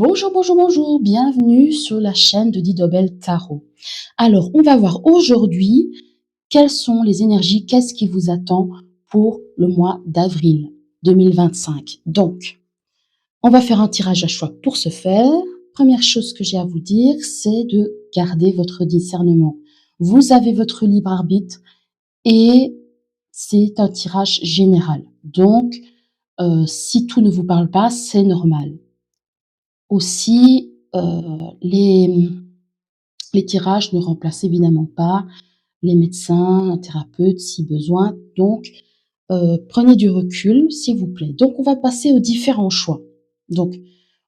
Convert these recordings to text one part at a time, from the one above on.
Bonjour, bonjour, bonjour, bienvenue sur la chaîne de Didobel Tarot. Alors, on va voir aujourd'hui quelles sont les énergies, qu'est-ce qui vous attend pour le mois d'avril 2025. Donc, on va faire un tirage à choix pour ce faire. Première chose que j'ai à vous dire, c'est de garder votre discernement. Vous avez votre libre arbitre et c'est un tirage général. Donc, si tout ne vous parle pas, c'est normal. Aussi, les tirages ne remplacent évidemment pas les médecins, un thérapeute si besoin. Donc, prenez du recul, s'il vous plaît. Donc, on va passer aux différents choix. Donc,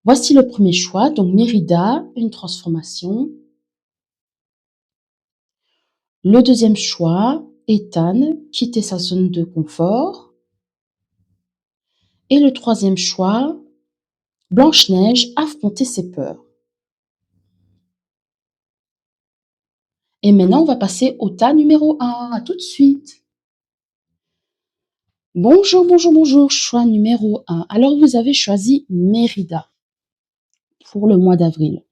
voici le premier choix. Donc, Mérida, une transformation. Le deuxième choix, Ethan, quitter sa zone de confort. Et le troisième choix, Blanche-Neige, affronter ses peurs. Et maintenant, on va passer au tas numéro 1. À tout de suite. Bonjour, bonjour, bonjour. Choix numéro 1. Alors, vous avez choisi Mérida pour le mois d'avril.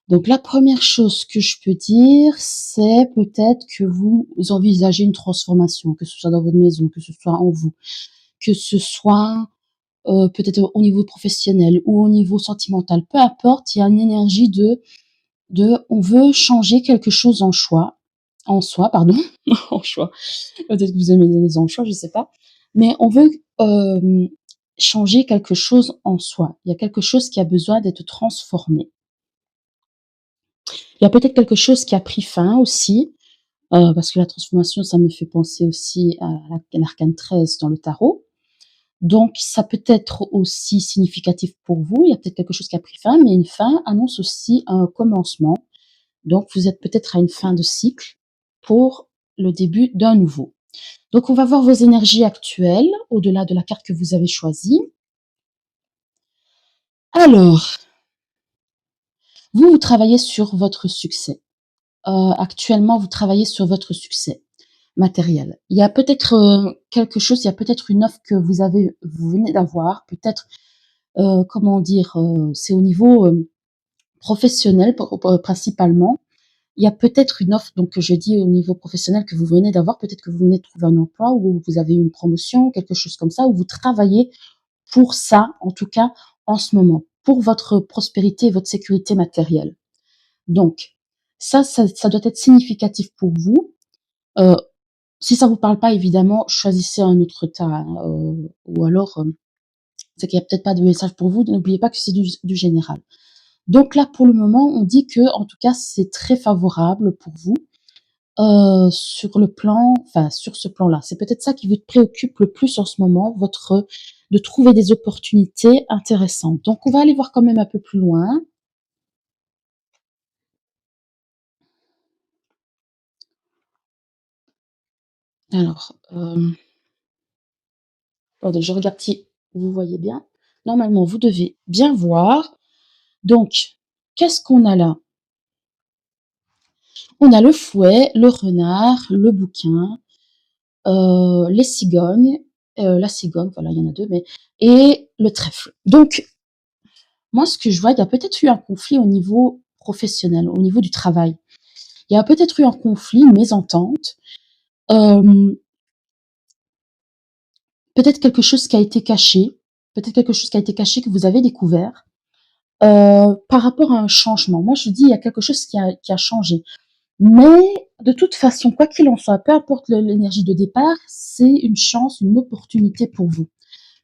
Donc, la première chose que je peux dire, c'est peut-être que vous envisagez une transformation, que ce soit dans votre maison, que ce soit en vous, que ce soit peut-être au niveau professionnel ou au niveau sentimental. Peu importe, il y a une énergie on veut changer quelque chose en soi, pardon, en choix. Peut-être que vous aimez les anchois, je sais pas. Mais on veut changer quelque chose en soi. Il y a quelque chose qui a besoin d'être transformé. Il y a peut-être quelque chose qui a pris fin aussi, parce que la transformation, ça me fait penser aussi à l'arcane 13 dans le tarot. Donc, ça peut être aussi significatif pour vous. Il y a peut-être quelque chose qui a pris fin, mais une fin annonce aussi un commencement. Donc, vous êtes peut-être à une fin de cycle pour le début d'un nouveau. Donc, on va voir vos énergies actuelles au-delà de la carte que vous avez choisie. Alors, vous travaillez sur votre succès. Actuellement, vous travaillez sur votre succès matériel. Il y a peut-être quelque chose, il y a peut-être une offre que vous venez d'avoir, peut-être, comment dire, c'est au niveau professionnel principalement. Il y a peut-être une offre, donc que je dis au niveau professionnel que vous venez d'avoir, peut-être que vous venez de trouver un emploi ou vous avez eu une promotion, quelque chose comme ça, où vous travaillez pour ça, en tout cas en ce moment, pour votre prospérité et votre sécurité matérielle. Donc, ça doit être significatif pour vous. Euh, Si ça vous parle pas, évidemment, choisissez un autre tas, hein, ou alors c'est qu'il y a peut-être pas de message pour vous. N'oubliez pas que c'est du général. Donc là, pour le moment, on dit que, en tout cas, c'est très favorable pour vous. Sur le plan, enfin sur ce plan-là. C'est peut-être ça qui vous préoccupe le plus en ce moment, de trouver des opportunités intéressantes. Donc on va aller voir quand même un peu plus loin. Alors, attendez, je regarde si vous voyez bien. Normalement, vous devez bien voir. Donc, qu'est-ce qu'on a là? On a le fouet, le renard, le bouquin, les cigognes, la cigogne, voilà, il y en a deux, mais et le trèfle. Donc, moi, ce que je vois, il y a peut-être eu un conflit au niveau professionnel, au niveau du travail. Il y a peut-être eu un conflit, une mésentente, euh, peut-être quelque chose qui a été caché, peut-être quelque chose qui a été caché que vous avez découvert par rapport à un changement. Moi, je dis, il y a quelque chose qui a changé. Mais de toute façon, quoi qu'il en soit, peu importe l'énergie de départ, c'est une chance, une opportunité pour vous.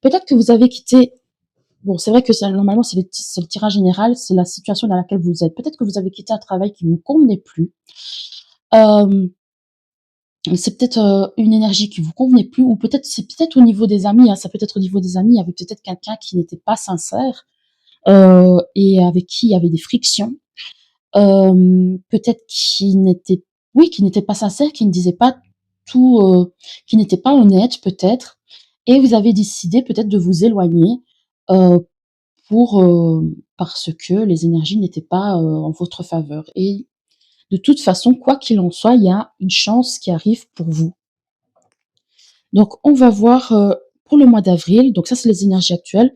Peut-être que vous avez quitté. Bon, c'est vrai que normalement, c'est le tirage général, c'est la situation dans laquelle vous êtes. Peut-être que vous avez quitté un travail qui ne vous convenait plus. Euh, c'est peut-être une énergie qui vous convenait plus, ou peut-être c'est peut-être au niveau des amis. Hein, ça peut être au niveau des amis. Il y avait peut-être quelqu'un qui n'était pas sincère et avec qui il y avait des frictions. Peut-être qui n'était pas sincère, qui ne disait pas tout, qui n'était pas honnête peut-être. Et vous avez décidé peut-être de vous éloigner euh, parce que les énergies n'étaient pas en votre faveur. Et de toute façon, quoi qu'il en soit, il y a une chance qui arrive pour vous. Donc, on va voir pour le mois d'avril. Donc, ça, c'est les énergies actuelles.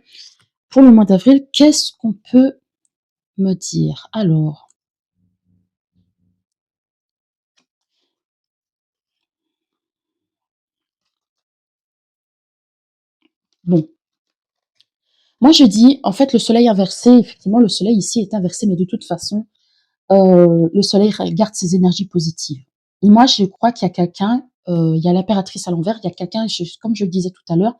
Pour le mois d'avril, qu'est-ce qu'on peut me dire? Alors, bon, moi je dis, en fait, le soleil inversé, effectivement, le soleil ici est inversé, mais de toute façon, le soleil garde ses énergies positives. Et moi, je crois qu'il y a quelqu'un, il y a l'impératrice à l'envers, il y a quelqu'un, comme je le disais tout à l'heure,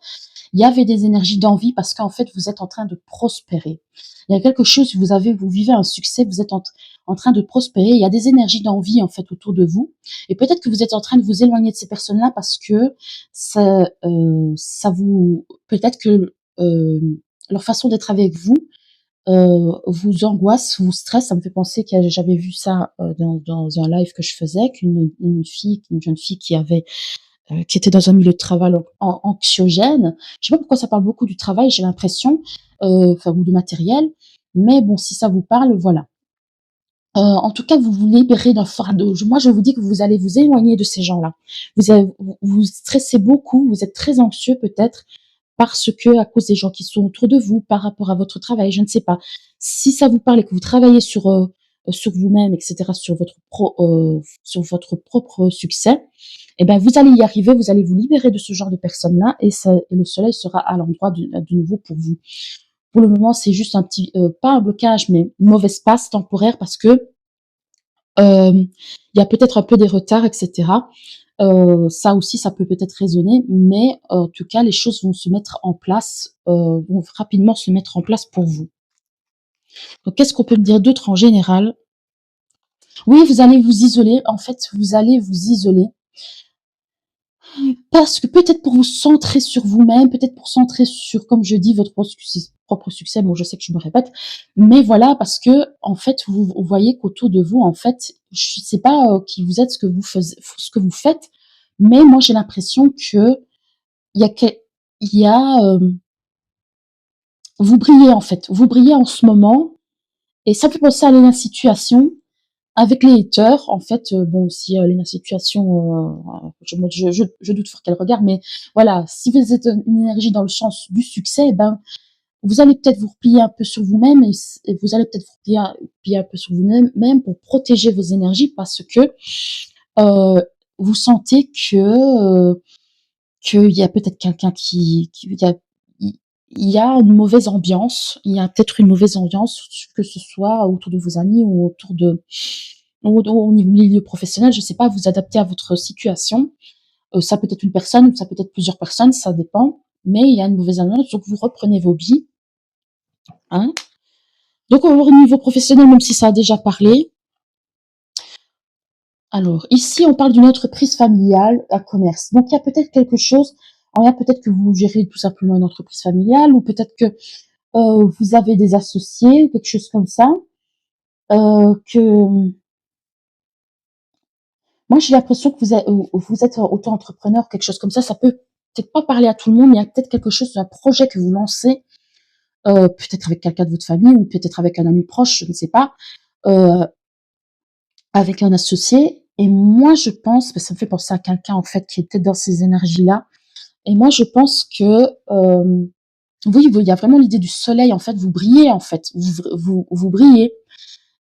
il y avait des énergies d'envie parce qu'en fait, vous êtes en train de prospérer. Il y a quelque chose, vous vivez un succès, vous êtes en train de prospérer. Il y a des énergies d'envie en fait autour de vous, et peut-être que vous êtes en train de vous éloigner de ces personnes-là parce que ça vous, peut-être que leur façon d'être avec vous angoisse, vous stresse. Ça me fait penser que j'avais vu ça dans un live que je faisais, une jeune fille qui était dans un milieu de travail anxiogène. Je sais pas pourquoi ça parle beaucoup du travail, j'ai l'impression, enfin, ou du matériel, mais bon, si ça vous parle, voilà. En tout cas, vous vous libérez d'un fardeau. Moi, je vous dis que vous allez vous éloigner de ces gens-là. Vous stressez beaucoup, vous êtes très anxieux peut-être parce que à cause des gens qui sont autour de vous, par rapport à votre travail, je ne sais pas. Si ça vous parle et que vous travaillez sur vous-même, etc., sur votre propre succès, eh ben vous allez y arriver, vous allez vous libérer de ce genre de personnes-là, et le soleil sera à l'endroit de nouveau pour vous. Pour le moment, c'est juste un petit, pas un blocage, mais une mauvaise passe temporaire parce que il y a peut-être un peu des retards, etc. Ça aussi, ça peut peut-être résonner, mais en tout cas, les choses vont se mettre en place, vont rapidement se mettre en place pour vous. Donc, qu'est-ce qu'on peut me dire d'autre en général? Oui, vous allez vous isoler. En fait, vous allez vous isoler parce que peut-être pour vous centrer sur vous-même, peut-être pour centrer sur, comme je dis, votre propre succès. Bon, je sais que je me répète, mais voilà, parce que en fait, vous voyez qu'autour de vous, en fait, je sais pas qui vous êtes, ce que vous faites, mais moi j'ai l'impression que il y a, que- il y a vous brillez en fait, vous brillez en ce moment, et ça fait penser à la situation avec les haters. En fait, bon, aussi Lena Situation, je doute fort qu'elle regarde, mais voilà, si vous êtes une énergie dans le sens du succès, eh ben vous allez peut-être vous replier un peu sur vous-même, et vous allez peut-être vous replier un peu sur vous-même même pour protéger vos énergies parce que euh, vous sentez qu'il y a peut-être quelqu'un il y a une mauvaise ambiance, il y a peut-être une mauvaise ambiance, que ce soit autour de vos amis ou autour de au milieu professionnel, je sais pas, vous adaptez à votre situation. Ça peut être une personne, ça peut être plusieurs personnes, ça dépend, mais il y a une mauvaise ambiance, donc vous reprenez vos billes, hein. Donc au niveau professionnel, même si ça a déjà parlé, alors ici on parle d'une entreprise familiale, un commerce. Donc il y a peut-être quelque chose, alors, il y a peut-être que vous gérez tout simplement une entreprise familiale, ou peut-être que vous avez des associés, quelque chose comme ça, que moi j'ai l'impression que vous êtes auto-entrepreneur, quelque chose comme ça peut peut-être pas parler à tout le monde, mais il y a peut-être quelque chose, un projet que vous lancez, peut-être avec quelqu'un de votre famille ou peut-être avec un ami proche, je ne sais pas, euh, avec un associé. Et moi je pense, parce que ça me fait penser à quelqu'un en fait qui était dans ces énergies-là, et moi je pense que oui, il y a vraiment l'idée du soleil, en fait, vous brillez, en fait, vous brillez.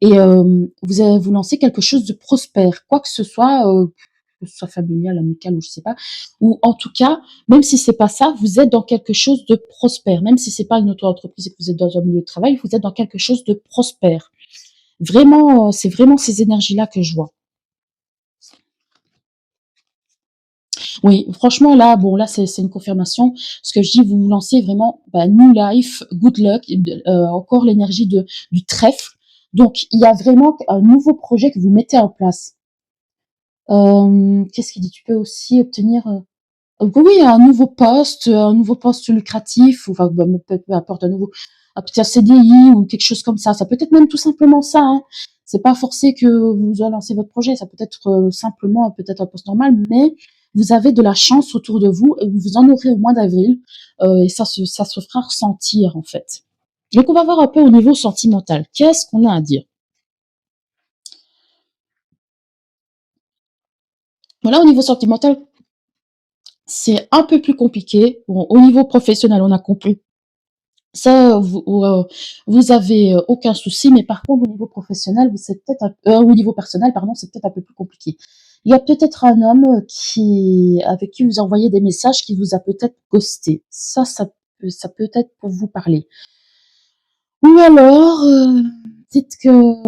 Et vous lancez quelque chose de prospère, quoi que ce soit familial, amical ou je sais pas, ou en tout cas, même si c'est pas ça, vous êtes dans quelque chose de prospère, même si c'est pas une auto-entreprise et que vous êtes dans un milieu de travail, vous êtes dans quelque chose de prospère. Vraiment, c'est vraiment ces énergies-là que je vois. Oui, franchement, là, bon, là, c'est une confirmation. Ce que je dis, vous vous lancez vraiment, bah, new life, good luck, encore l'énergie du trèfle. Donc, il y a vraiment un nouveau projet que vous mettez en place. Qu'est-ce qu'il dit? Tu peux aussi obtenir, oui, un nouveau poste lucratif, ou enfin, bah, peu importe, un petit CDI ou quelque chose comme ça. Ça peut être même tout simplement ça, hein. C'est pas forcé que vous allez lancer votre projet. Ça peut être simplement peut-être un poste normal, mais vous avez de la chance autour de vous et vous en aurez au mois d'avril. Et ça se fera ressentir en fait. Donc on va voir un peu au niveau sentimental. Qu'est-ce qu'on a à dire? Voilà, au niveau sentimental, c'est un peu plus compliqué. Bon, au niveau professionnel, on a compris. Ça, vous avez aucun souci, mais par contre, au niveau professionnel, c'est peut-être au niveau personnel, pardon, c'est peut-être un peu plus compliqué. Il y a peut-être un homme avec qui vous envoyez des messages qui vous a peut-être ghosté. Ça peut être pour vous parler. Ou alors, dites que,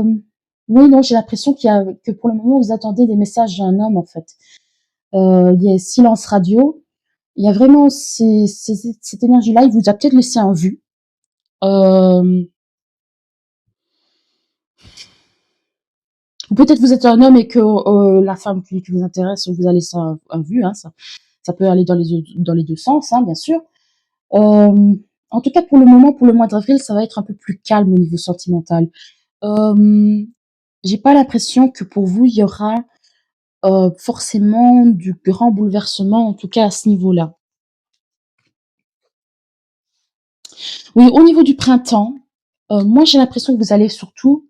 oui, non, j'ai l'impression que pour le moment, vous attendez des messages d'un homme, en fait. Il y a silence radio. Il y a vraiment cette énergie-là. Il vous a peut-être laissé en vue. Euh, Ou peut-être vous êtes un homme et que la femme qui vous intéresse vous a laissé un vue. Hein, ça peut aller dans les deux sens, hein, bien sûr. Euh, En tout cas, pour le moment, pour le mois d'avril, ça va être un peu plus calme au niveau sentimental. Euh, j'ai pas l'impression que pour vous, il y aura forcément du grand bouleversement, en tout cas à ce niveau-là. Oui, au niveau du printemps, moi j'ai l'impression que vous allez surtout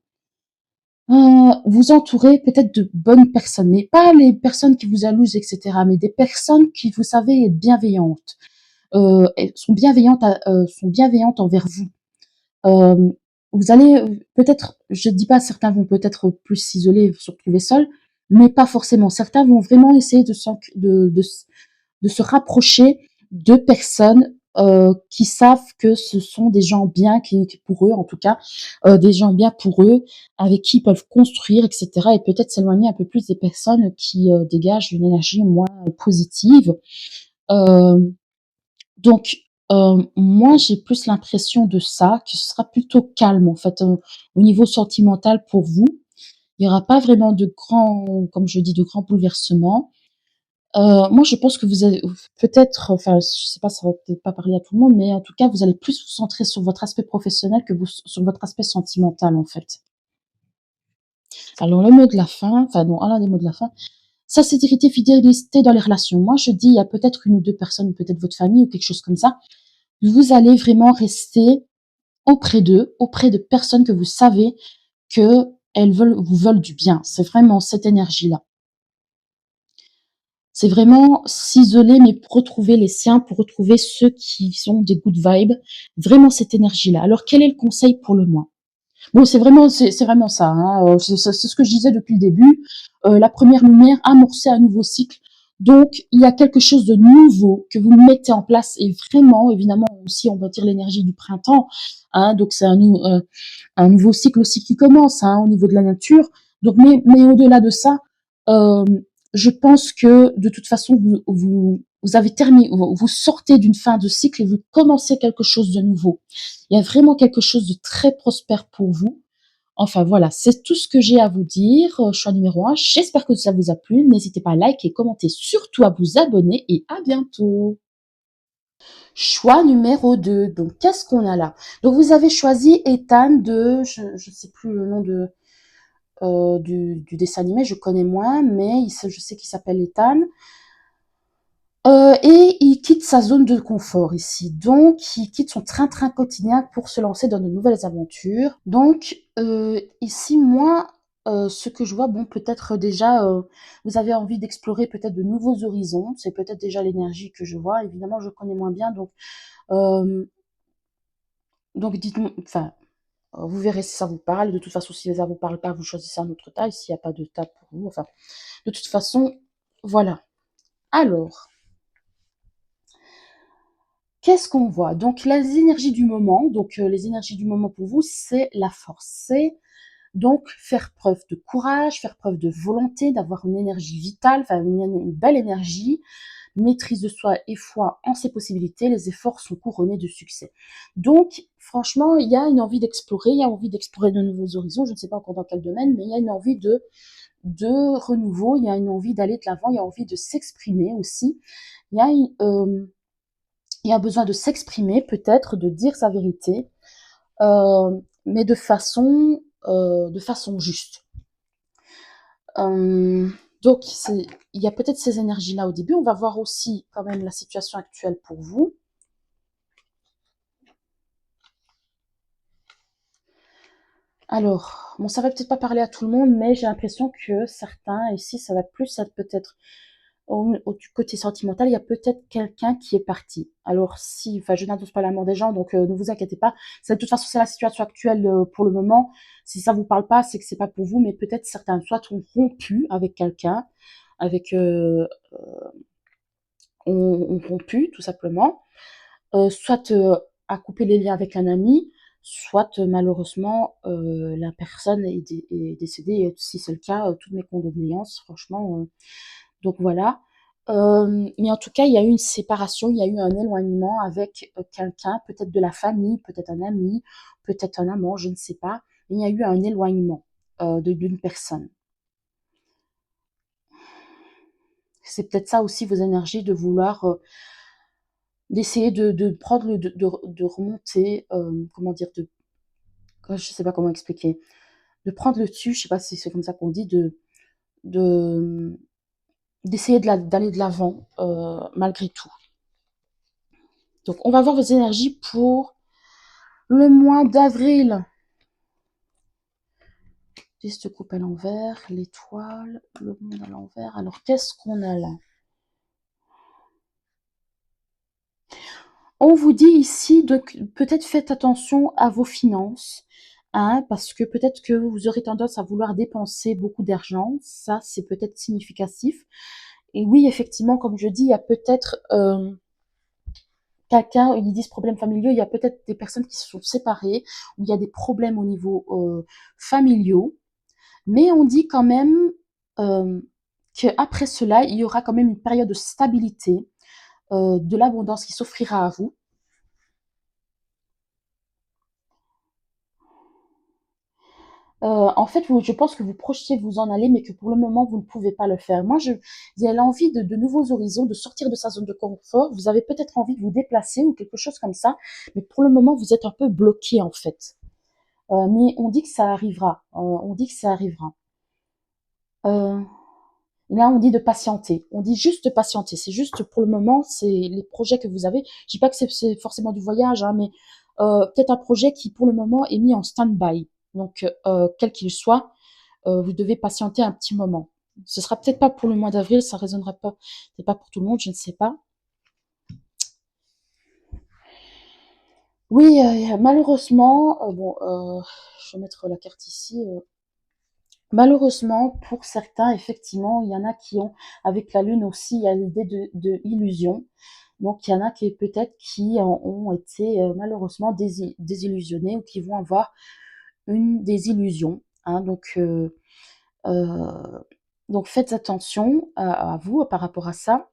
vous entourer peut-être de bonnes personnes, mais pas les personnes qui vous jalousent, etc., mais des personnes qui, vous savez, être bienveillantes, elles sont bienveillantes envers vous. Euh, vous allez peut-être, je dis pas, certains vont peut-être plus s'isoler, se retrouver seuls, mais pas forcément. Certains vont vraiment essayer de se rapprocher de personnes qui savent que ce sont des gens bien, pour eux en tout cas, des gens bien pour eux, avec qui ils peuvent construire, etc. Et peut-être s'éloigner un peu plus des personnes qui dégagent une énergie moins positive. Euh, donc, moi, j'ai plus l'impression de ça, que ce sera plutôt calme en fait au niveau sentimental pour vous. Il n'y aura pas vraiment de grands, comme je dis, de grands bouleversements. Moi, je pense que vous allez peut-être, enfin, je sais pas, ça va peut-être pas parler à tout le monde, mais en tout cas, vous allez plus vous centrer sur votre aspect professionnel que sur votre aspect sentimental, en fait. Alors, le mot de la fin, enfin non, l'un des mots de la fin, sincérité, fidélité dans les relations. Moi, je dis, il y a peut-être une ou deux personnes, peut-être votre famille ou quelque chose comme ça. Vous allez vraiment rester auprès d'eux, auprès de personnes que vous savez que vous veulent du bien. C'est vraiment cette énergie-là. C'est vraiment s'isoler, mais pour retrouver les siens, pour retrouver ceux qui sont des good vibes, vraiment cette énergie-là. Alors, quel est le conseil pour le mois? Bon, c'est vraiment ça, hein. C'est ce que je disais depuis le début. La première lumière, amorcer un nouveau cycle. Donc, il y a quelque chose de nouveau que vous mettez en place et vraiment, évidemment, aussi, on va dire l'énergie du printemps. Hein, donc, c'est un nouveau cycle aussi qui commence hein, au niveau de la nature. Donc, mais au-delà de ça, euh, je pense que de toute façon, vous avez terminé, vous sortez d'une fin de cycle et vous commencez quelque chose de nouveau. Il y a vraiment quelque chose de très prospère pour vous. Enfin voilà, c'est tout ce que j'ai à vous dire. Choix numéro un. J'espère que ça vous a plu. N'hésitez pas à liker, commenter, surtout à vous abonner et à bientôt. Choix numéro 2. Donc, qu'est-ce qu'on a là? Donc, vous avez choisi Ethan je ne sais plus le nom du dessin animé, je connais moins, mais je sais qu'il s'appelle Ethan. Et il quitte sa zone de confort ici. Donc, il quitte son train-train quotidien pour se lancer dans de nouvelles aventures. Donc, ici, moi, ce que je vois, bon, peut-être déjà, vous avez envie d'explorer peut-être de nouveaux horizons. C'est peut-être déjà l'énergie que je vois. Évidemment, je connais moins bien, euh, donc dites-moi, enfin, vous verrez si ça vous parle. De toute façon, si ça vous parle pas, vous choisissez un autre tas. S'il n'y a pas de tas pour vous, enfin, de toute façon, voilà. Alors, qu'est-ce qu'on voit? Donc, les énergies du moment, donc les énergies du moment pour vous, c'est la force. C'est donc faire preuve de courage, faire preuve de volonté, d'avoir une énergie vitale, enfin une belle énergie, maîtrise de soi et foi en ses possibilités. Les efforts sont couronnés de succès. Donc, franchement, il y a une envie d'explorer, il y a envie d'explorer de nouveaux horizons. Je ne sais pas encore dans quel domaine, mais il y a une envie de renouveau, il y a une envie d'aller de l'avant, il y a envie de s'exprimer aussi. Il y a il y a un besoin de s'exprimer, peut-être, de dire sa vérité, mais de façon juste. Euh, donc, il y a peut-être ces énergies-là au début. On va voir aussi quand même la situation actuelle pour vous. Alors, bon, ça va peut-être pas parler à tout le monde, mais j'ai l'impression que certains, ici, ça va plus être peut-être du côté sentimental, il y a peut-être quelqu'un qui est parti. Alors si, enfin, je n'endosse pas la mort des gens, donc ne vous inquiétez pas. Ça, de toute façon, c'est la situation actuelle pour le moment. Si ça vous parle pas, c'est que c'est pas pour vous, mais peut-être certains soit ont rompu avec quelqu'un, avec ont rompu tout simplement, soit a coupé les liens avec un ami, soit malheureusement la personne est décédée. Et si c'est le cas, toutes mes condoléances, franchement. Donc voilà. Mais en tout cas, il y a eu une séparation, il y a eu un éloignement avec quelqu'un, peut-être de la famille, peut-être un ami, peut-être un amant, je ne sais pas. Mais il y a eu un éloignement d'une personne. C'est peut-être ça aussi vos énergies de vouloir d'essayer de prendre de remonter, comment dire, je sais pas comment expliquer, de prendre le dessus, je sais pas si c'est comme ça qu'on dit, de d'essayer d'aller de l'avant malgré tout. Donc on va voir vos énergies pour le mois d'avril. 10 de coupe à l'envers, l'étoile, le monde à l'envers. Alors qu'est-ce qu'on a là? On vous dit ici de peut-être faites attention à vos finances, hein, parce que peut-être que vous aurez tendance à vouloir dépenser beaucoup d'argent. Ça, c'est peut-être significatif. Et oui, effectivement, comme je dis, il y a peut-être quelqu'un, ils disent problèmes familiaux, il y a peut-être des personnes qui se sont séparées, où il y a des problèmes au niveau familiaux. Mais on dit quand même qu'après cela, il y aura quand même une période de stabilité, de l'abondance qui s'offrira à vous. En fait, je pense que vous projetez vous en aller, mais que pour le moment, vous ne pouvez pas le faire. Moi, il y a l'envie de nouveaux horizons, de sortir de sa zone de confort. Vous avez peut-être envie de vous déplacer ou quelque chose comme ça, mais pour le moment, vous êtes un peu bloqué en fait. Mais on dit que ça arrivera. On dit que ça arrivera. Euh, Là, on dit de patienter. On dit juste de patienter. C'est juste pour le moment, c'est les projets que vous avez. Je dis pas que c'est forcément du voyage, hein, mais peut-être un projet qui, pour le moment, est mis en stand-by. Donc, quel qu'il soit, vous devez patienter un petit moment. Ce sera peut-être pas pour le mois d'avril, ça résonnera pas. C'est pas pour tout le monde, je ne sais pas. Oui, malheureusement, bon, je vais mettre la carte ici. Malheureusement, pour certains, effectivement, il y en a qui ont, avec la lune aussi, il y a l'idée de illusion. Donc, il y en a qui peut-être qui ont été malheureusement désillusionnés ou qui vont avoir une désillusion. Hein. Euh, donc, faites attention à vous par rapport à ça.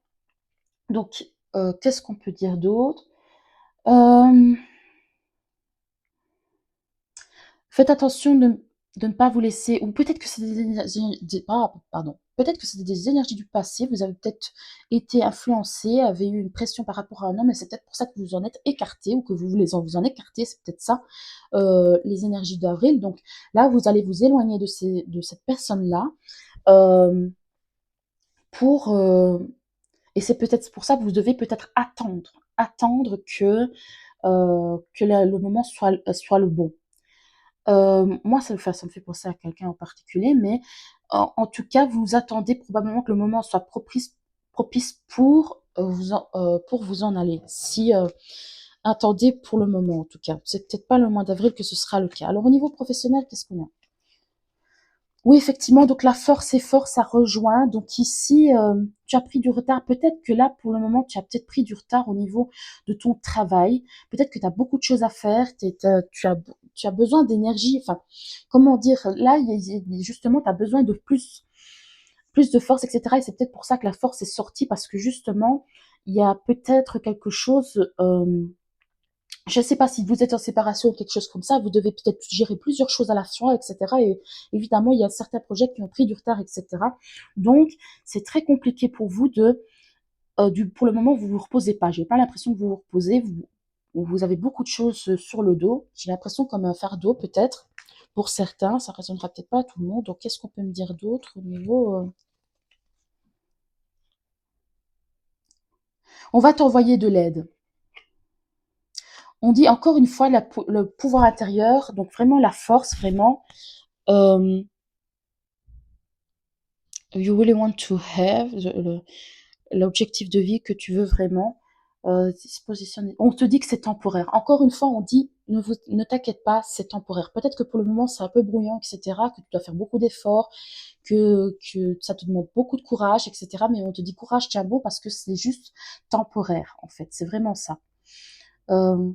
Donc, qu'est-ce qu'on peut dire d'autre? Euh, Faites attention de ne pas vous laisser, ou peut-être que c'est pardon, peut-être que c'est des énergies du passé, vous avez peut-être été influencé, avez eu une pression par rapport à un homme, et c'est peut-être pour ça que vous en êtes écarté, ou que vous voulez vous en écarter, c'est peut-être ça, les énergies d'avril. Donc là, vous allez vous éloigner de cette personne-là, euh, pour, et c'est peut-être pour ça que vous devez peut-être attendre que le moment soit le bon. Moi, ça me fait penser à quelqu'un en particulier, mais en tout cas, vous attendez probablement que le moment soit propice pour vous en aller. Si attendez pour le moment, en tout cas. C'est peut-être pas le mois d'avril que ce sera le cas. Alors, au niveau professionnel, qu'est-ce qu'on a? Oui, effectivement, donc la force et force, ça rejoint. Donc ici, tu as pris du retard. Peut-être que là, pour le moment, tu as peut-être pris du retard au niveau de ton travail. Peut-être que tu as beaucoup de choses à faire. Tu as besoin d'énergie. Enfin, comment dire? Là, justement, tu as besoin de plus de force, etc. Et c'est peut-être pour ça que la force est sortie parce que justement, il y a peut-être quelque chose. Je ne sais pas si vous êtes en séparation ou quelque chose comme ça, vous devez peut-être gérer plusieurs choses à la fois, etc. Et évidemment, il y a certains projets qui ont pris du retard, etc. Donc, c'est très compliqué pour vous pour le moment, vous vous reposez pas. J'ai pas l'impression que vous vous reposez. Vous avez beaucoup de choses sur le dos. J'ai l'impression comme un fardeau, peut-être. Pour certains, ça résonnera peut-être pas à tout le monde. Donc, qu'est-ce qu'on peut me dire d'autre au niveau... On va t'envoyer de l'aide. On dit encore une fois le pouvoir intérieur, donc vraiment la force, vraiment. Euh, You really want to have l'objectif de vie que tu veux vraiment, se positionner. On te dit que c'est temporaire. Encore une fois, on dit ne t'inquiète pas, c'est temporaire. Peut-être que pour le moment c'est un peu brouillant, etc., que tu dois faire beaucoup d'efforts, que ça te demande beaucoup de courage, etc. Mais on te dit courage, tiens bon, parce que c'est juste temporaire, en fait. C'est vraiment ça. Euh,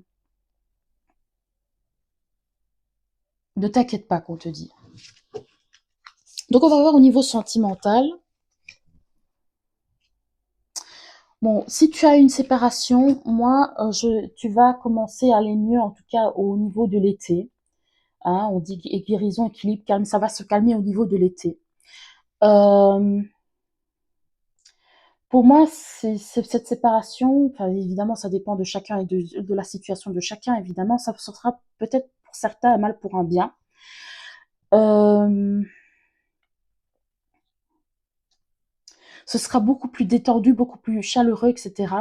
ne t'inquiète pas qu'on te dit. Donc on va voir au niveau sentimental. Bon, si tu as une séparation, moi, tu vas commencer à aller mieux, en tout cas au niveau de l'été. Hein, on dit guérison, équilibre, calme, ça va se calmer au niveau de l'été. Euh, pour moi, c'est cette séparation, enfin, évidemment, ça dépend de chacun et de la situation de chacun, évidemment, ça sera peut-être pour certains un mal pour un bien. Euh, ce sera beaucoup plus détendu, beaucoup plus chaleureux, etc.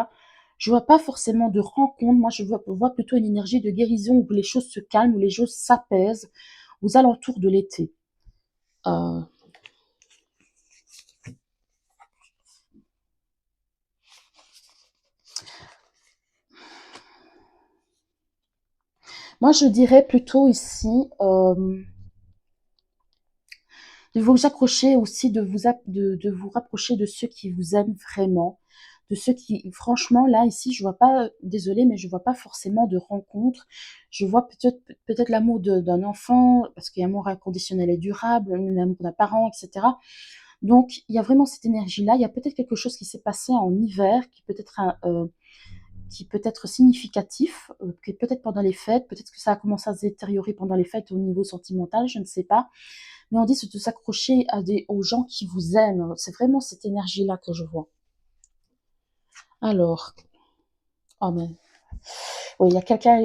Je vois pas forcément de rencontre. Moi, je vois plutôt une énergie de guérison où les choses se calment, où les choses s'apaisent aux alentours de l'été. Euh, moi, je dirais plutôt ici de vous accrocher aussi, de vous rapprocher de ceux qui vous aiment vraiment, de ceux qui, franchement, là, ici, je vois pas, désolée, mais je vois pas forcément de rencontre. Je vois peut-être l'amour d'un enfant, parce qu'il y a l'amour inconditionnel et durable, l'amour d'un parent, etc. Donc, il y a vraiment cette énergie-là. Il y a peut-être quelque chose qui s'est passé en hiver, qui peut être significatif, qui peut-être pendant les fêtes, peut-être que ça a commencé à se détériorer pendant les fêtes au niveau sentimental, je ne sais pas. Mais on dit de s'accrocher aux gens qui vous aiment. C'est vraiment cette énergie-là que je vois. Alors, oh mais, oui, il y a quelqu'un,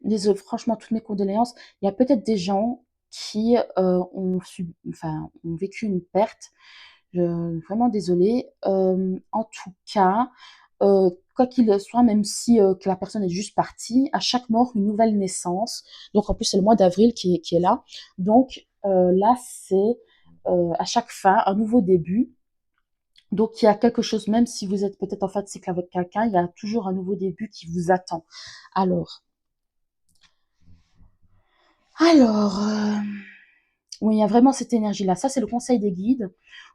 désolé, franchement, toutes mes condoléances. Il y a peut-être des gens qui ont vécu une perte. Vraiment désolée. En tout cas, quoi qu'il soit, même si que la personne est juste partie, à chaque mort, une nouvelle naissance. Donc en plus, c'est le mois d'avril qui est là. Donc là, c'est à chaque fin un nouveau début. Donc il y a quelque chose, même si vous êtes peut-être en fin de cycle avec quelqu'un, il y a toujours un nouveau début qui vous attend. Alors, alors, oui, il y a vraiment cette énergie-là. Ça, c'est le conseil des guides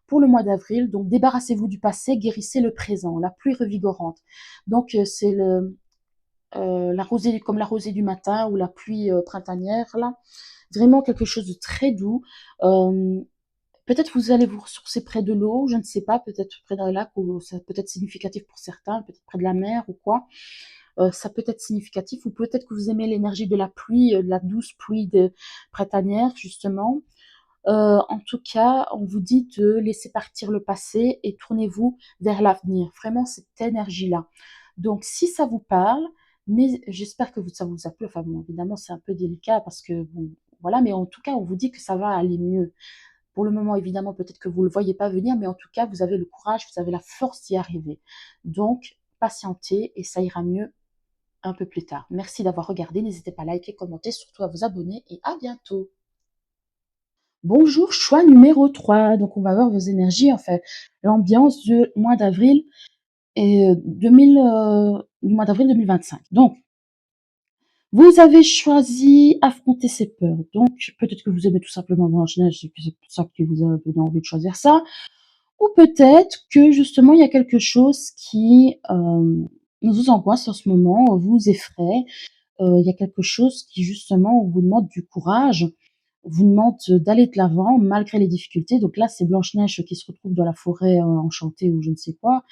pour le mois d'avril. Donc, débarrassez-vous du passé, guérissez le présent, la pluie revigorante. Donc, c'est la rosée, comme la rosée du matin ou la pluie printanière, là. Vraiment quelque chose de très doux. Euh, Peut-être vous allez vous ressourcer près de l'eau, je ne sais pas, peut-être près d'un lac, ou ça peut être significatif pour certains, peut-être près de la mer ou quoi. Ça peut être significatif, ou peut-être que vous aimez l'énergie de la pluie, de la douce pluie de printanière, justement. En tout cas, on vous dit de laisser partir le passé et tournez-vous vers l'avenir. Vraiment, cette énergie-là. Donc, si ça vous parle, mais j'espère que ça vous a plu. Enfin, bon, évidemment, c'est un peu délicat parce que, bon, voilà, mais en tout cas, on vous dit que ça va aller mieux. Pour le moment, évidemment, peut-être que vous ne le voyez pas venir, mais en tout cas, vous avez le courage, vous avez la force d'y arriver. Donc, patientez et ça ira mieux un peu plus tard. Merci d'avoir regardé. N'hésitez pas à liker, commenter, surtout à vous abonner et à bientôt. Bonjour, choix numéro 3. Donc, on va voir vos énergies, en fait, l'ambiance du mois d'avril et du mois d'avril 2025. Donc, vous avez choisi affronter ses peurs. Donc, peut-être que vous aimez tout simplement Blanche-Neige et que c'est pour ça que vous avez envie de choisir ça. Ou peut-être que justement, il y a quelque chose qui vous angoisse en ce moment, vous effraie. Il y a quelque chose qui justement vous demande du courage, vous demande d'aller de l'avant malgré les difficultés. Donc là, c'est Blanche-Neige qui se retrouve dans la forêt enchantée ou je ne sais quoi,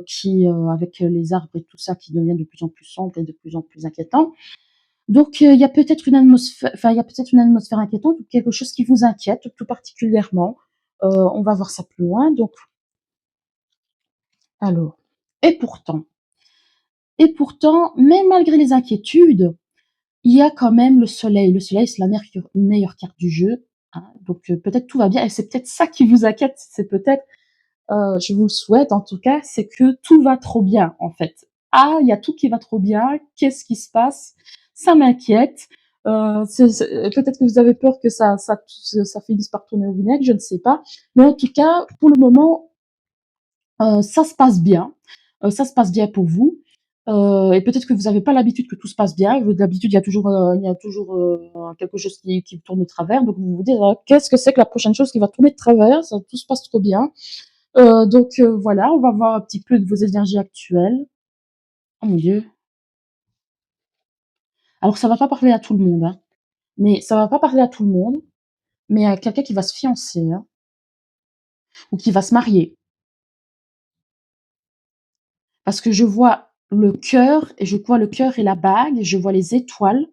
qui avec les arbres et tout ça qui devient de plus en plus sombre et de plus en plus inquiétant. Donc il y a peut-être une atmosphère inquiétante ou quelque chose qui vous inquiète tout particulièrement. On va voir ça plus loin. Donc alors, et pourtant, même malgré les inquiétudes, il y a quand même le soleil. Le soleil, c'est la meilleure carte du jeu. Hein. Donc peut-être tout va bien. Et c'est peut-être ça qui vous inquiète. C'est peut-être, je vous le souhaite en tout cas, c'est que tout va trop bien en fait. Ah, il y a tout qui va trop bien. Qu'est-ce qui se passe? Ça m'inquiète. Peut-être que vous avez peur que ça finisse par tourner au vinaigre, je ne sais pas. Mais en tout cas, pour le moment, Ça se passe bien, ça se passe bien pour vous, et peut-être que vous avez pas l'habitude que tout se passe bien. D'habitude, il y a toujours quelque chose qui tourne de travers, donc vous vous dites: «Qu'est-ce que c'est que la prochaine chose qui va tourner de travers? Ça tout se passe trop bien». Voilà, on va voir un petit peu de vos énergies actuelles. Oh mon Dieu! Alors ça va pas parler à tout le monde, hein, mais ça va pas parler à tout le monde, mais à quelqu'un qui va se fiancer, hein, ou qui va se marier. Parce que je vois le cœur et je vois le cœur et la bague, je vois les étoiles,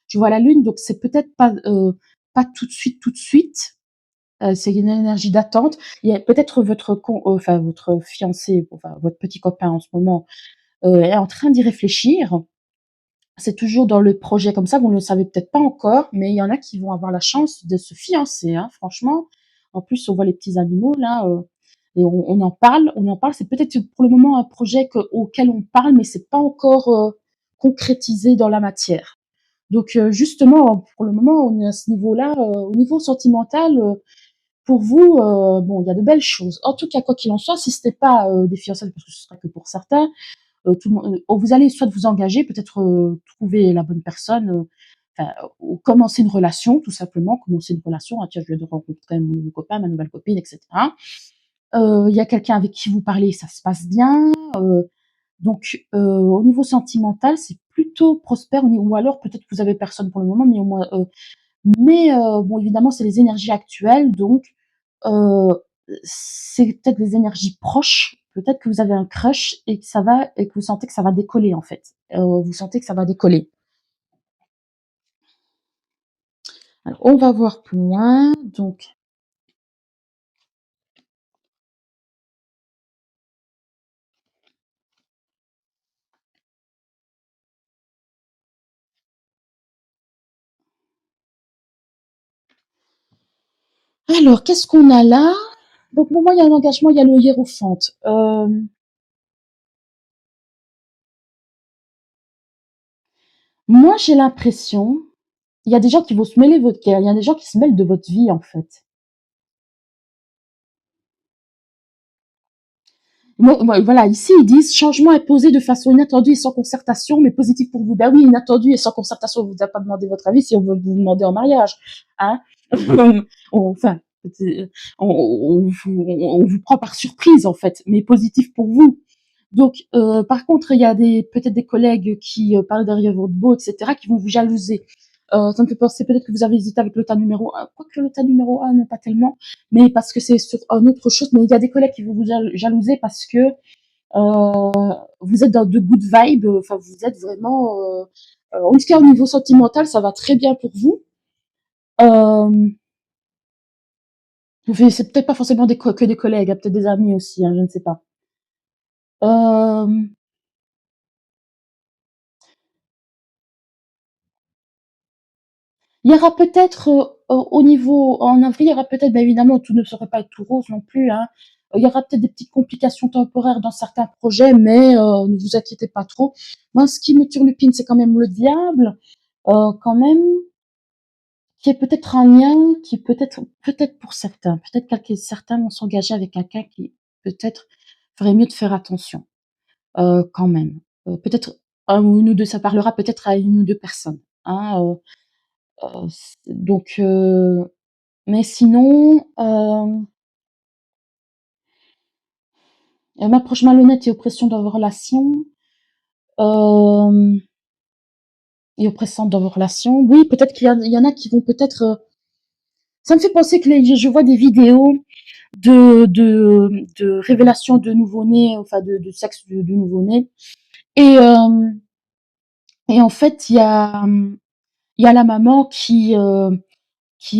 je vois la lune, donc c'est peut-être pas tout de suite, tout de suite. C'est une énergie d'attente. Il y a peut-être enfin votre fiancé, enfin votre petit copain en ce moment, est en train d'y réfléchir. C'est toujours dans le projet comme ça, vous ne le savez peut-être pas encore, mais il y en a qui vont avoir la chance de se fiancer, hein, franchement. En plus, on voit les petits animaux là, et on en parle. C'est peut-être pour le moment un projet auquel on parle, mais c'est pas encore concrétisé dans la matière. Donc justement, pour le moment, on est à ce niveau-là, au niveau sentimental. Pour vous, bon, il y a de belles choses. En tout cas, quoi qu'il en soit, si ce n'est pas des fiançailles, parce que ce sera que pour certains, vous allez soit vous engager, peut-être trouver la bonne personne, enfin, ou commencer une relation, tout simplement, commencer une relation. Ah, tiens, je viens de rencontrer mon nouveau copain, ma nouvelle copine, etc. Il y a quelqu'un avec qui vous parlez, ça se passe bien. Au niveau sentimental, c'est plutôt prospère, ou alors peut-être que vous avez personne pour le moment, mais au moins, bon, évidemment, c'est les énergies actuelles, donc heu, c'est peut-être des énergies proches. Peut-être que vous avez un crush et que vous sentez que ça va décoller, en fait. Vous sentez que ça va décoller. Alors, on va voir plus loin, donc alors qu'est-ce qu'on a là? Donc pour moi, il y a un engagement, il y a le hiérophante. Moi, j'ai l'impression, il y a des gens qui vont se mêler il y a des gens qui se mêlent de votre vie, en fait. Voilà, ici, ils disent changement imposé de façon inattendue et sans concertation, mais positif pour vous. Ben oui, inattendu et sans concertation, on vous a pas demandé votre avis si on veut vous demander en mariage, hein. Enfin, on vous prend par surprise, en fait, mais positif pour vous. Donc, par contre, il y a peut-être des collègues qui parlent derrière votre dos, etc., qui vont vous jalouser. Ça me fait penser peut-être que vous avez hésité avec le tas numéro un. Quoique le tas numéro un, non pas tellement, mais parce que c'est sur une autre chose. Mais il y a des collègues qui vont vous jalouser parce que vous êtes dans de good vibes. Enfin, vous êtes vraiment. En tout cas, au niveau sentimental, ça va très bien pour vous. Euh, c'est peut-être pas forcément que des collègues, hein, peut-être des amis aussi, hein, je ne sais pas. Euh, Il y aura peut-être, au niveau en avril, il y aura peut-être, bah, évidemment, tout ne saurait pas être tout rose non plus, hein. Il y aura peut-être des petites complications temporaires dans certains projets, mais ne vous inquiétez pas trop. Moi, ce qui me turlupine, c'est quand même le diable, quand même, qui est peut-être un lien qui peut-être pour certains, peut-être certains vont s'engager avec quelqu'un qui peut-être ferait mieux de faire attention, quand même. Peut-être un ou une ou 2, ça parlera peut-être à une ou 2 personnes, hein, donc mais sinon, approche malhonnête et oppression dans vos relations, hem et oppressante dans vos relations. Oui, peut-être il y en a qui vont peut-être, ça me fait penser que je vois des vidéos de révélation de nouveau-nés, enfin de sexe de nouveau-né, et en fait, il y a la maman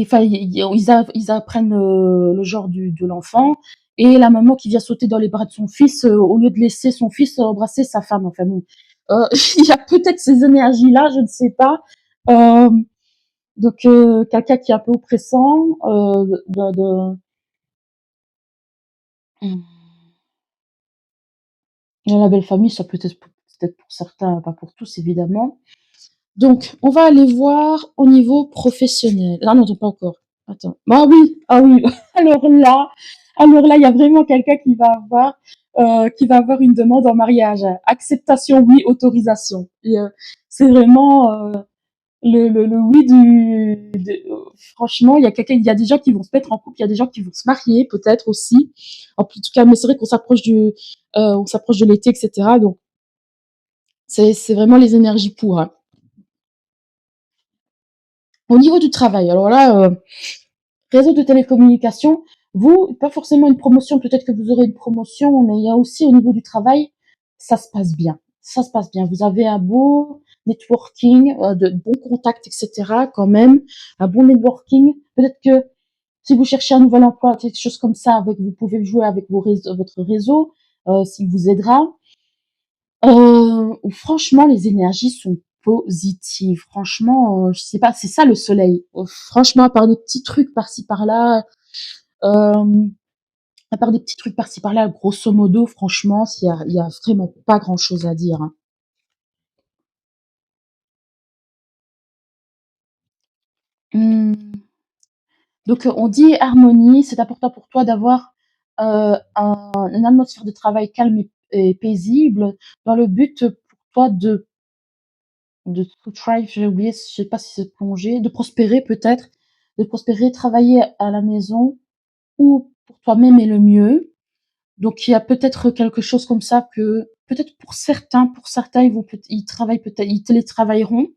enfin, ils apprennent le genre de l'enfant, et la maman qui vient sauter dans les bras de son fils, au lieu de laisser son fils embrasser sa femme. Enfin bon, il y a peut-être ces énergies-là, je ne sais pas. Euh, Quelqu'un qui est un peu oppressant, dans la belle famille, ça peut être peut-être pour certains, pas pour tous évidemment. Donc, on va aller voir au niveau professionnel. Ah non, non, pas encore. Attends. Ah oui, ah oui. Alors là, il y a vraiment quelqu'un qui va avoir. qui va avoir une demande en mariage. Acceptation, oui, autorisation. Et, c'est vraiment le oui franchement, il y a des gens qui vont se mettre en couple, il y a des gens qui vont se marier peut-être aussi. En tout cas, mais c'est vrai qu'on s'approche on s'approche de l'été, etc. Donc c'est vraiment les énergies pour, hein. Au niveau du travail, alors là, réseau de télécommunications, vous, pas forcément une promotion, peut-être que vous aurez une promotion, mais il y a aussi au niveau du travail, ça se passe bien. Ça se passe bien. Vous avez un beau networking, de bons contacts, etc. quand même, un bon networking. Peut-être que si vous cherchez un nouvel emploi, quelque chose comme ça, vous pouvez jouer avec votre réseau, s'il vous aidera. Franchement, les énergies sont positives. Franchement, je sais pas, c'est ça le soleil. Franchement, à part des petits trucs par-ci par-là, euh, à part des petits trucs par-ci par-là, grosso modo, franchement, il y a vraiment pas grand-chose à dire, hein. Hum, Donc, on dit harmonie. C'est important pour toi d'avoir une atmosphère de travail calme et paisible dans le but pour toi to thrive, j'ai oublié, je sais pas si c'est plongé, de prospérer peut-être, de prospérer, travailler à la maison ou pour toi-même est le mieux. Donc il y a peut-être quelque chose comme ça que peut-être pour certains ils travaillent peut-être, ils télétravailleront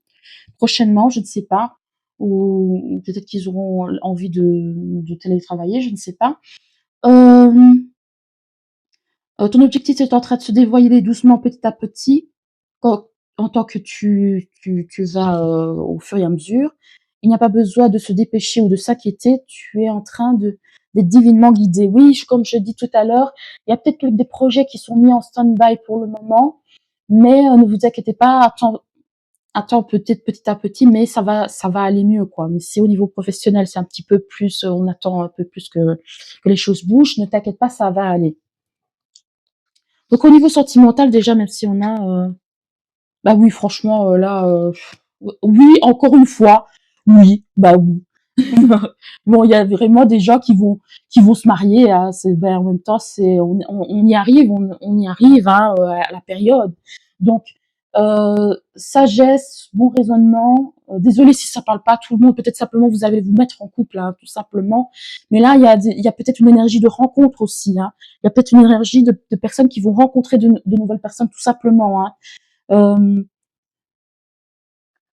prochainement, je ne sais pas, ou peut-être qu'ils auront envie de télétravailler, je ne sais pas. Euh, Ton objectif est en train de se dévoiler doucement, petit à petit, quand en tant que tu vas, au fur et à mesure. Il n'y a pas besoin de se dépêcher ou de s'inquiéter, tu es en train d'être divinement guidé. Oui, comme je dis tout à l'heure, il y a peut-être que des projets qui sont mis en stand-by pour le moment, mais ne vous inquiétez pas, attends peut-être petit à petit, mais ça va aller mieux, quoi. Mais si au niveau professionnel, c'est un petit peu plus, on attend un peu plus que les choses bougent, ne t'inquiète pas, ça va aller. Donc au niveau sentimental, déjà, même si on a, bah oui, franchement, là, oui, encore une fois, oui, bah oui. Bon, il y a vraiment des gens qui vont se marier, hein, ben, en même temps, on y arrive, on y arrive, hein, à la période. Donc, sagesse, bon raisonnement. Désolé si ça parle pas à tout le monde. Peut-être simplement vous allez vous mettre en couple, hein, tout simplement. Mais là, il y a peut-être une énergie de rencontre aussi, hein. Il y a peut-être une énergie de personnes qui vont rencontrer de nouvelles personnes, tout simplement, hein.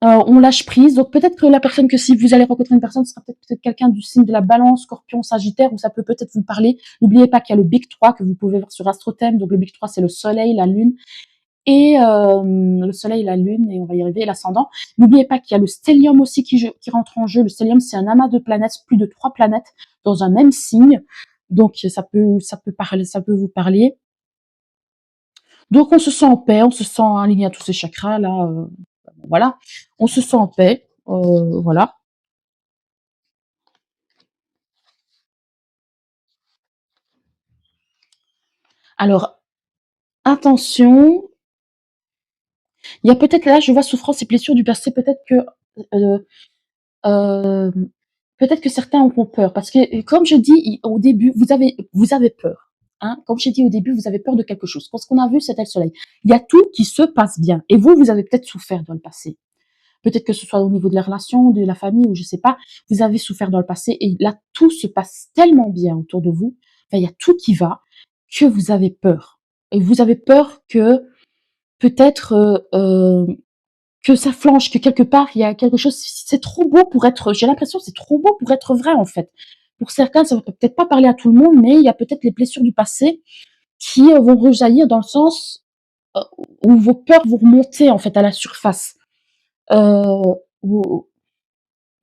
Euh, on lâche prise. Donc peut-être que la personne que si vous allez rencontrer une personne, ce sera peut-être quelqu'un du signe de la Balance, Scorpion, Sagittaire, où ça peut peut-être vous parler. N'oubliez pas qu'il y a le Big 3 que vous pouvez voir sur AstroThème. Donc le Big 3, c'est le Soleil, la Lune et le Soleil, la Lune, et on va y arriver, et l'ascendant. N'oubliez pas qu'il y a le stellium aussi qui rentre en jeu. Le stellium, c'est un amas de planètes, plus de 3 planètes dans un même signe. Donc ça peut vous parler. Donc on se sent en paix, on se sent aligné à tous ces chakras là. Voilà, on se sent en paix. Voilà. Alors attention, il y a peut-être là, je vois souffrance et blessures du passé. Euh, euh, peut-être que certains auront peur parce que comme je dis au début, vous avez peur. Hein, comme j'ai dit au début, vous avez peur de quelque chose. Parce qu'on a vu, c'était le soleil. Il y a tout qui se passe bien. Et vous avez peut-être souffert dans le passé. Peut-être que ce soit au niveau de la relation, de la famille, ou je sais pas, vous avez souffert dans le passé et là, tout se passe tellement bien autour de vous, enfin, il y a tout qui va, que vous avez peur. Et vous avez peur que peut-être que ça flanche, que quelque part, il y a quelque chose, c'est trop beau pour être, j'ai l'impression que c'est trop beau pour être vrai, en fait. Pour certains, ça va peut-être pas parler à tout le monde, mais il y a peut-être les blessures du passé qui vont rejaillir dans le sens euh, où vos peurs vont remonter, en fait, à la surface. Euh,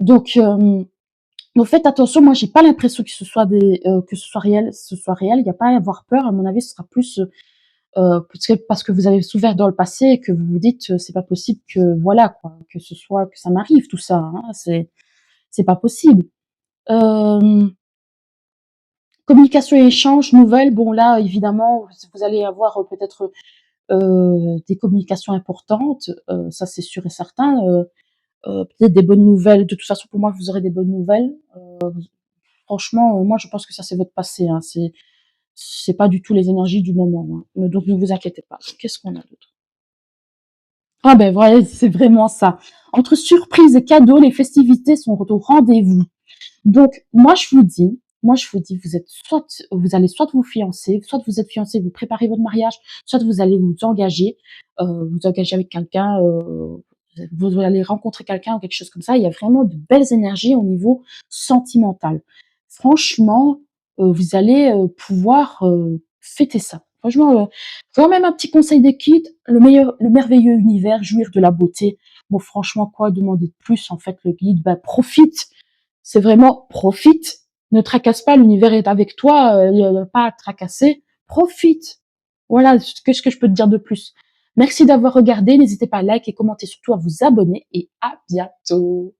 donc, faites attention. Moi, j'ai pas l'impression que ce soit que ce soit réel. Ce soit réel. Il n'y a pas à avoir peur. À mon avis, ce sera plus parce que vous avez souffert dans le passé et que vous vous dites c'est pas possible que voilà quoi, que ce soit que ça m'arrive tout ça. Hein, c'est pas possible. Euh, Communication et échange, nouvelles. Bon là, évidemment, vous allez avoir peut-être des communications importantes. Ça, c'est sûr et certain. Peut-être des bonnes nouvelles. De toute façon, pour moi, vous aurez des bonnes nouvelles. Franchement, moi, je pense que ça, c'est votre passé. Hein. C'est pas du tout les énergies du moment, hein. Donc ne vous inquiétez pas. Qu'est-ce qu'on a d'autre? Ah ben voilà, c'est vraiment ça. Entre surprises et cadeaux, les festivités sont au rendez-vous. Donc, moi je vous dis, vous allez soit vous fiancer, soit vous êtes fiancé, vous préparez votre mariage, soit vous allez vous engager avec quelqu'un, vous allez rencontrer quelqu'un ou quelque chose comme ça. Il y a vraiment de belles énergies au niveau sentimental. Franchement, vous allez pouvoir fêter ça. Franchement, quand même un petit conseil des kids, le merveilleux univers, jouir de la beauté. Bon, franchement, quoi demander de plus en fait, le guide, bah profite, c'est vraiment profite. Ne tracasse pas, l'univers est avec toi, il n'y a pas à tracasser. Profite. Voilà, qu'est-ce que je peux te dire de plus? Merci d'avoir regardé. N'hésitez pas à liker et commenter, surtout à vous abonner et à bientôt.